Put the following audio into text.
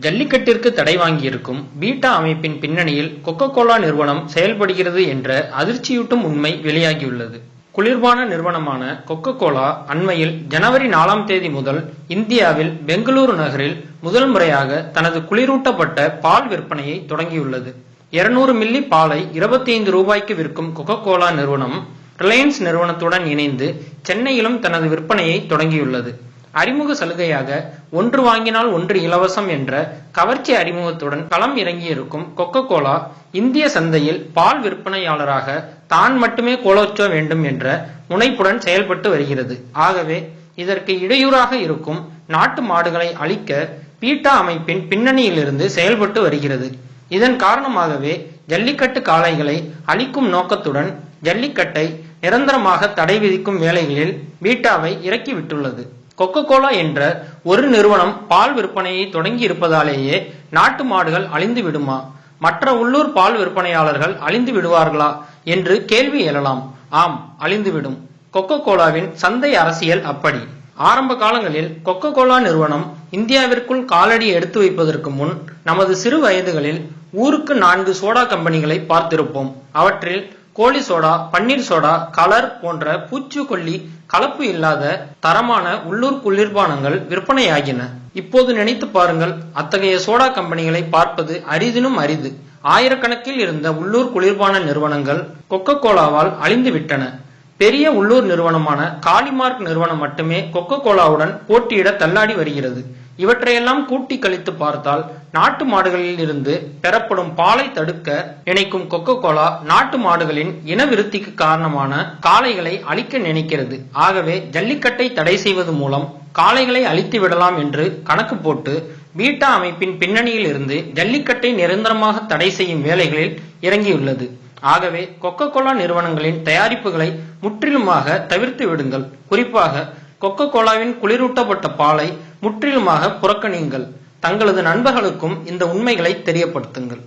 ஜல்லிக்கட்டிற்கு தடை வாங்கியிருக்கும் பீட்டா அமைப்பின் பின்னணியில் கொக்கோ கோலா நிறுவனம் செயல்படுகிறது என்ற அதிர்ச்சியூட்டும் உண்மை வெளியாகியுள்ளது. குளிர்பான நிறுவனமான கொக்கோ கோலா அண்மையில் ஜனவரி 4ஆம் தேதி முதல் இந்தியாவில் பெங்களூரு நகரில் முதல் முறையாக தனது குளிரூட்டப்பட்ட பால் விற்பனையை தொடங்கியுள்ளது. 200 மில்லி பாலை 25 ரூபாய்க்கு விற்கும் கொக்கோ கோலா நிறுவனம் ரிலையன்ஸ் நிறுவனத்துடன் இணைந்து சென்னையிலும் தனது விற்பனையை தொடங்கியுள்ளது. அறிமுக சலுகையாக ஒன்று வாங்கினால் ஒன்று இலவசம் என்ற கவர்ச்சி அறிமுகத்துடன் களம் இறங்கியிருக்கும் கொக்கோ கோலா இந்திய சந்தையில் பால் விற்பனையாளராக தான் மட்டுமே கோலோச்ச வேண்டும் என்ற முனைப்புடன் செயல்பட்டு வருகிறது. ஆகவே இதற்கு இடையூறாக இருக்கும் நாட்டு மாடுகளை அழிக்க பீட்டா அமைப்பின் பின்னணியிலிருந்து செயல்பட்டு வருகிறது. இதன் காரணமாகவே ஜல்லிக்கட்டு காளைகளை அழிக்கும் நோக்கத்துடன் ஜல்லிக்கட்டை நிரந்தரமாக தடை விதிக்கும் வேலைகளில் பீட்டாவை இறக்கிவிட்டுள்ளது. கொக்கோ கோலா என்ற ஒரு நிறுவனம் பால் விற்பனையை தொடங்கி இருப்பதாலேயே நாட்டு மாடுகள் அழிந்து விடுமா, மற்ற உள்ளூர் பால் விற்பனையாளர்கள் அழிந்து விடுவார்களா என்று கேள்வி எழலாம். ஆம், அழிந்துவிடும். கொக்கோ கோலாவின் சந்தை அரசியல் அப்படி. ஆரம்ப காலங்களில் கொக்கோ கோலா நிறுவனம் இந்தியாவிற்குள் காலடி எடுத்து வைப்பதற்கு முன் நமது சிறு வயதுகளில் ஊருக்கு 4 சோடா கம்பெனிகளை பார்த்திருப்போம். அவற்றில் கோழி சோடா, பன்னீர் சோடா, கலர் போன்ற பூச்சிக்கொல்லி கலப்பு இல்லாத தரமான உள்ளூர் குளிர்பானங்கள் விற்பனையாகின. இப்போது நினைத்து பாருங்கள், அத்தகைய சோடா கம்பெனிகளை பார்ப்பது அரிதினும் அரிது. ஆயிரக்கணக்கில் இருந்த உள்ளூர் குளிர்பான நிறுவனங்கள் கொக்கோ கோலாவால் அழிந்து விட்டன. பெரிய உள்ளூர் நிறுவனமான காலிமார்க் நிறுவனம் மட்டுமே கொக்கோ கோலாவுடன் போட்டியிட தள்ளாடி வருகிறது. இவற்றையெல்லாம் கூட்டி கழித்து பார்த்தால் நாட்டு மாடுகளில் இருந்து பெறப்படும் பாலை தடுக்க நினைக்கும் கொக்கோ கோலா நாட்டு மாடுகளின் இன விருத்திக்கு காரணமான காளைகளை அழிக்க நினைக்கிறது. ஆகவே ஜல்லிக்கட்டை தடை செய்வது மூலம் காளைகளை அழித்து விடலாம் என்று கணக்கு போட்டு பீட்டா அமைப்பின் பின்னணியில் இருந்து ஜல்லிக்கட்டை நிரந்தரமாக தடை செய்யும் வேலைகளில் இறங்கியுள்ளது. ஆகவே கொக்கோ கோலா நிறுவனங்களின் தயாரிப்புகளை முற்றிலுமாக தவிர்த்து விடுங்கள். குறிப்பாக கொக்கோ கோலாவின் குளிரூட்டப்பட்ட பாலை முற்றிலுமாக புறக்கணியுங்கள். தங்களது நண்பர்களுக்கும் இந்த உண்மைகளை தெரியப்படுத்துங்கள்.